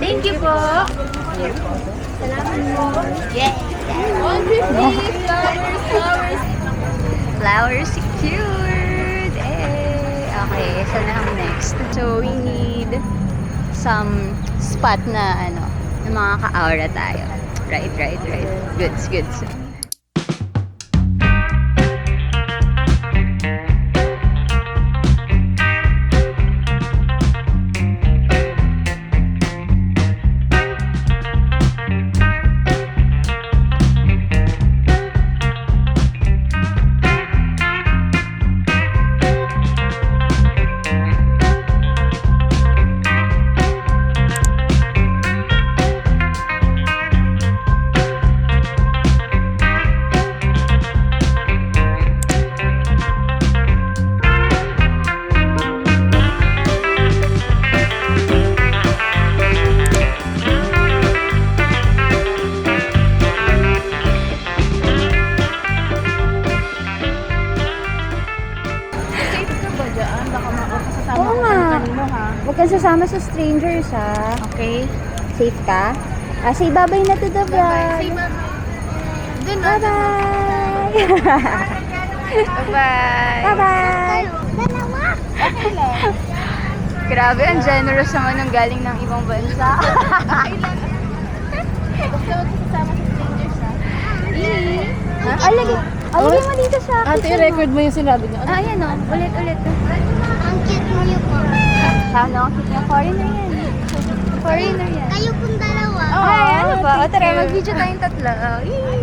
Thank you po. Salamat po. Yeah. 150. Flowers. Flowers secured. Okay, saan na ang next? So, we need some spot na na mga ka-aura tayo. Right. Goods. Huwag kang sasama sa strangers, ha? Okay. Safe ka? Say bye-bye na to the vlog. Say bye-bye. Bye-bye. Bye-bye. Bye-bye. Dalawa. Okay lang. Grabe, ang generous naman ng galing ng ibang bansa. Basta huwag kasama sa strangers, ha? Alagay mo dito sa akin. Ate, record mo yung sinabi niyo. Ayan o, ulit. Ang cute mo niyo po. Sana, cute niya. Foreigner yan. Foreigner yan. Kayo pong dalawa. Ay, ano ba? O, thank tara, you. mag-video tayong tatlo. Yan.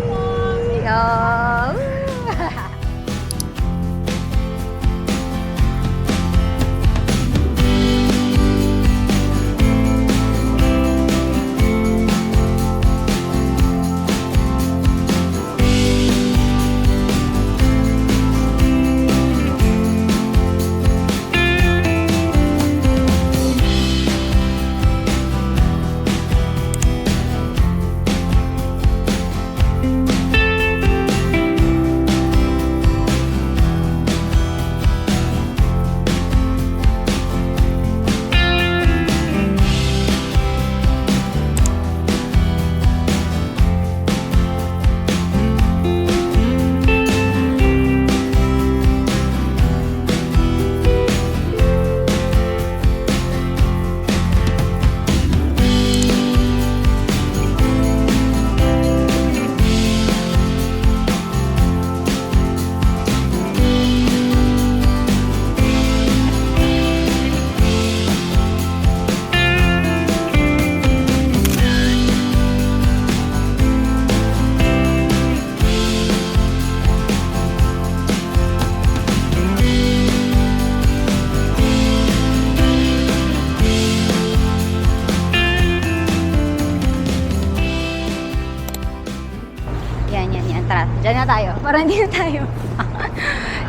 Tara, dyan na tayo. Parang hindi na tayo.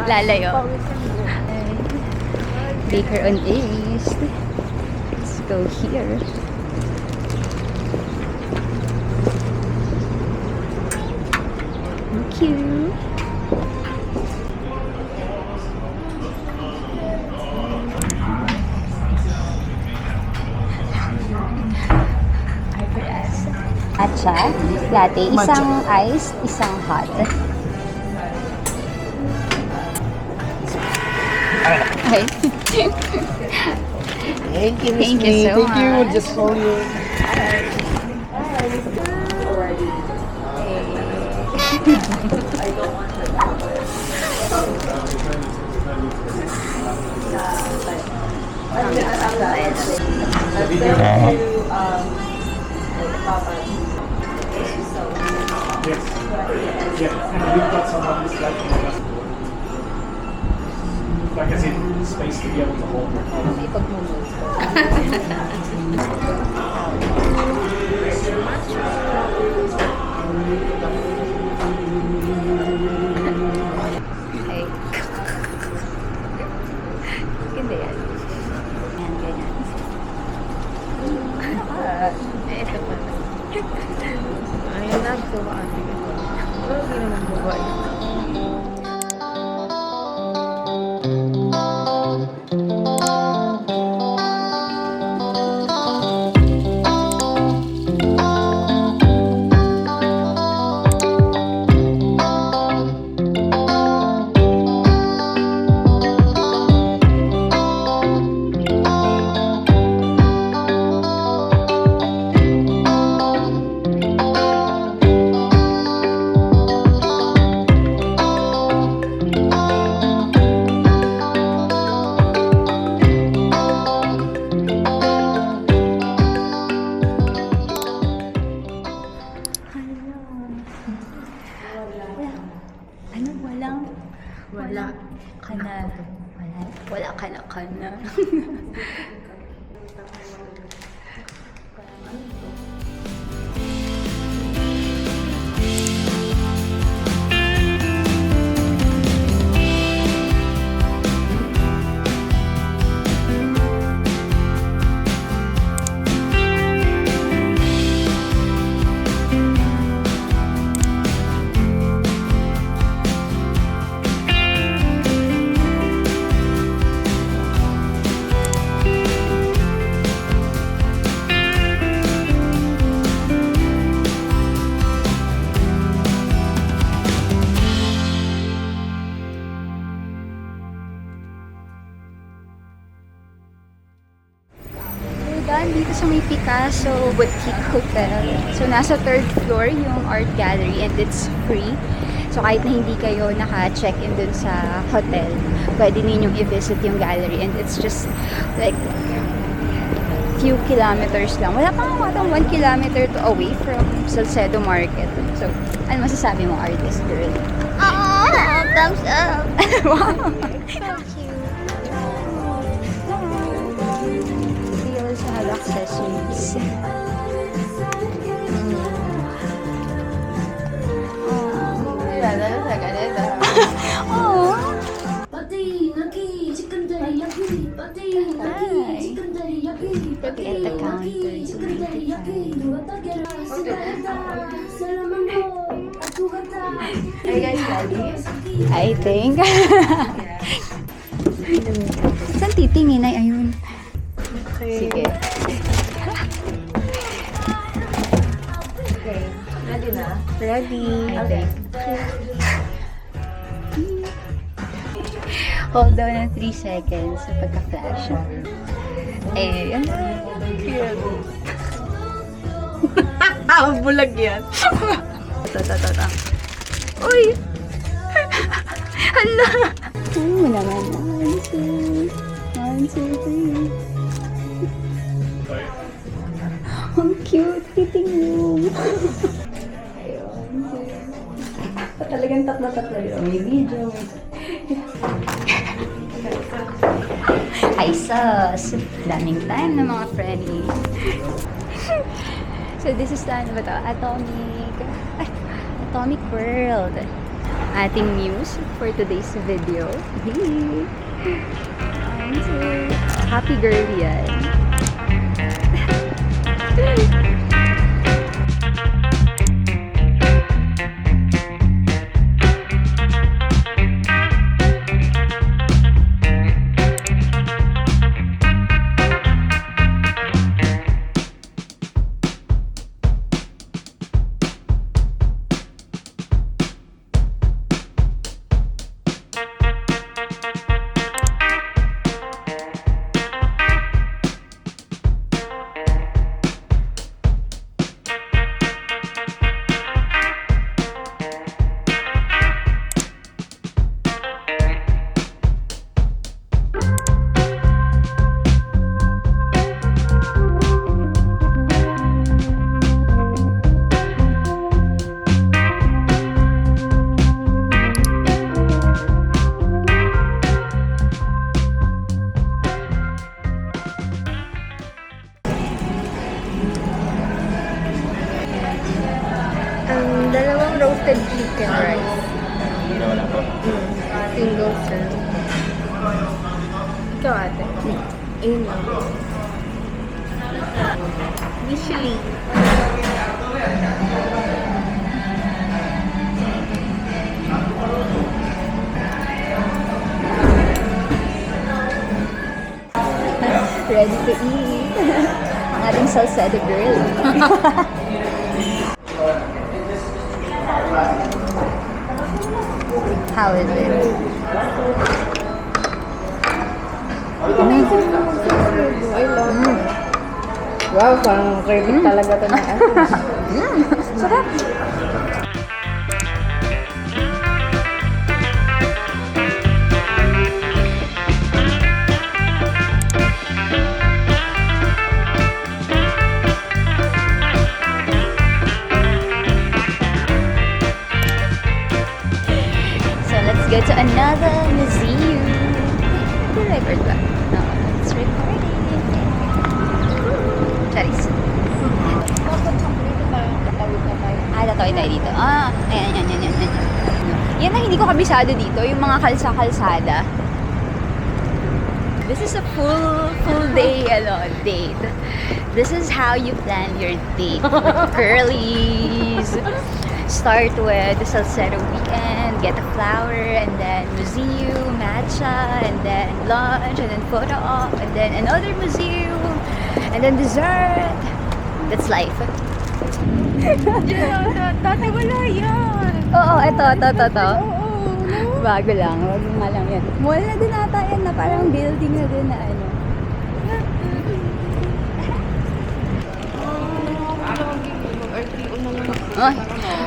Lalayo. Baker on East. Let's go here. Thank you. Matcha, latte, isang iced, isang hot. Okay. Thank you, Thank you so Thank you. much. Just call you. We've got someone who's like as in space to be able to hold Okay. Ganda yan. Yan, ganyan. Ito pa. Ayun na, so ate. Pero hindi naman buhay. ka na. We're done dito sa may Picasso Boutique Hotel. So, nasa 3rd floor yung art gallery and it's free. So, kahit na hindi kayo naka-check-in dun sa hotel, pwede ninyong i-visit yung gallery and it's just like few kilometers lang. Wala pang matang 1 kilometer to away from Salcedo Market. So, ano masasabi mo, artist girl? Oh, thumbs up. Wow! So cute. They also have accessories. Oh. Look at the counters. Are you guys ready? I think. Saan titingin? Ay, ayun. Okay. Sige. Okay. Ready na? Ready. Okay. Hold down ng 3 seconds sa pagka-flash. Eh, ano? Ang bulag yan. Ito. Uy! Hala! Oo naman. 1, 2, 3. Ang cute. Fitting room. Talagang tatlo yun. May video, Ay, sus! Daming time na mga friendly. So, this is ano ba ito? Atomic World. Ating news for today's video. Happy girl yan. Dalawang roasted chicken rice. Single serve. Ikaw ate. Ayun lang. Michelin. Ready to eat. Ang ating Salcedo girl. How is it? Wow, parang craving talaga ito na. Sarap. So let's go to another museum. Record ba? tayo dito. Ayan. Yan ang hindi ko kabisado dito, yung mga kalsa-kalsada. This is a full day date. This is how you plan your date with girlies. Start with the Salcedo weekend, get a flower, and then museum, matcha, and then lunch, and then photo op, and then another museum, and then dessert. That's life. Dati wala yan. Oo, ito. Bago lang yan. Mall na din ata yan na parang building na din na ano. Ay,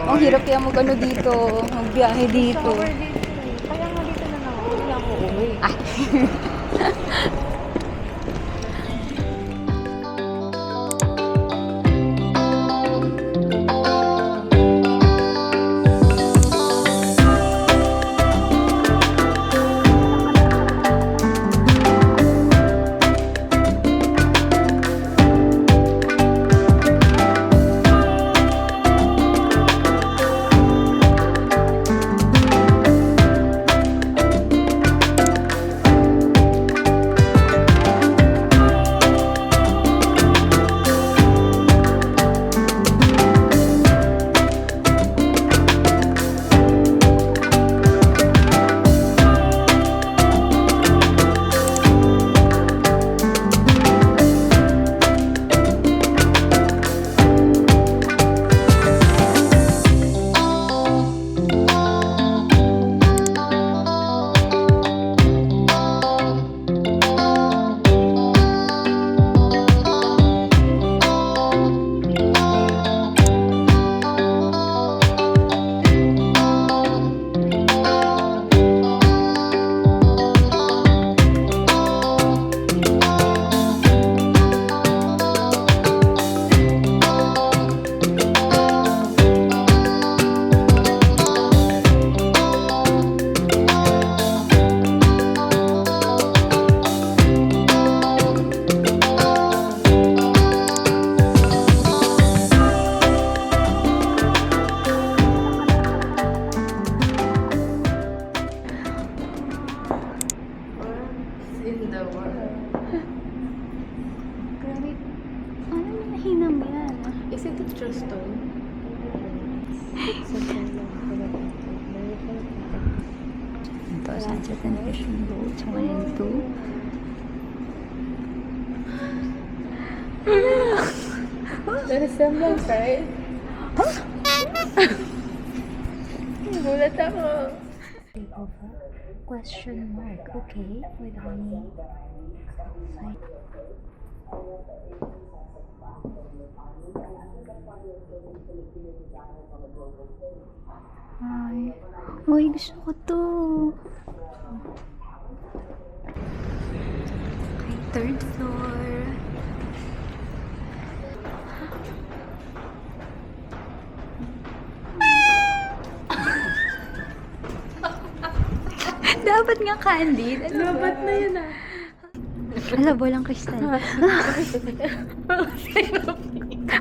ang hirap kaya mag-ano dito, magbiyahe dito. Kaya nga dito na lang ako. Hindi ako uuwi. Ay. In the world. Grabe. Ano yung nahinam yan? Is it a true stone? Ito, Sunset and Fishing Boats 1 and 2. The resemblance, right? Gulat ako. Question mark. Okay, with honey. Ay. Uy, gusto ko to. Okay, third floor. Dapat nga candid. Dapat na yun ah. Ala, bolang kristal.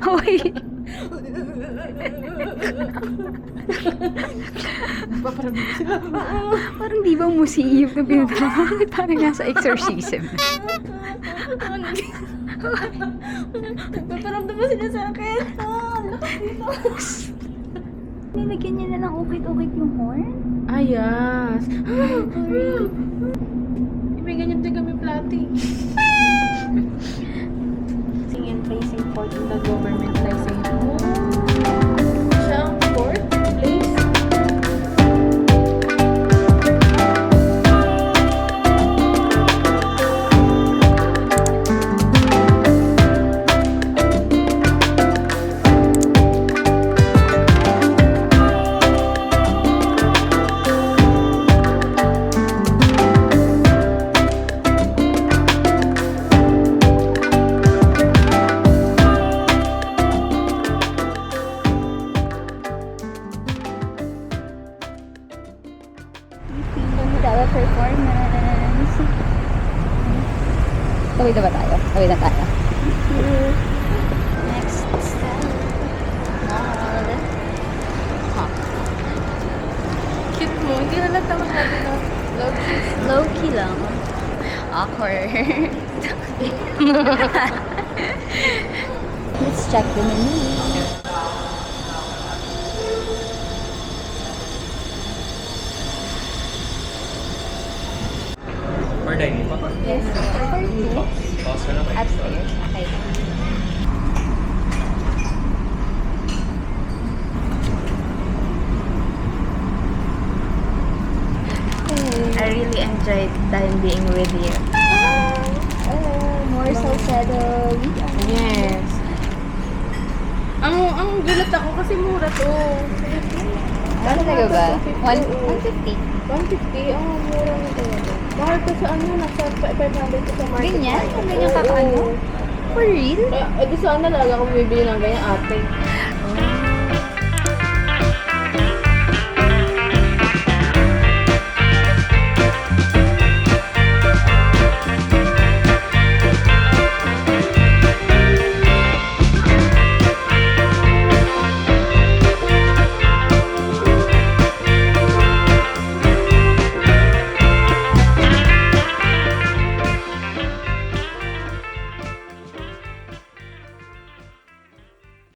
Uy. Parang di ba museum na pinuntahan? Parang nasa exorcism. Nagpaparamdam mo sila sa akin. Nilagyan niya na lang ukit-ukit yung horn. Ayas. May ganyan din kami plati. Singing tracing port in the government license. Siya ang port place. Performance. Tawid na ba tayo? Tawid na tayo. Next step. Mall. Let's check the menu. For dining pa? Yes, for two. Pause ka na kayo. Upstairs. Okay. I really enjoyed time being with you. More Salcedo. Yes. Ang gulat ako kasi mura to. Ano talaga ba? 150. 150. 150, ang mura na talaga. Mahal ko sa ano, nasa 500 ko sa market. Ganyan? Ang ganyan kakaano? For real? Di sana talaga ako bibili ng ganyan ate.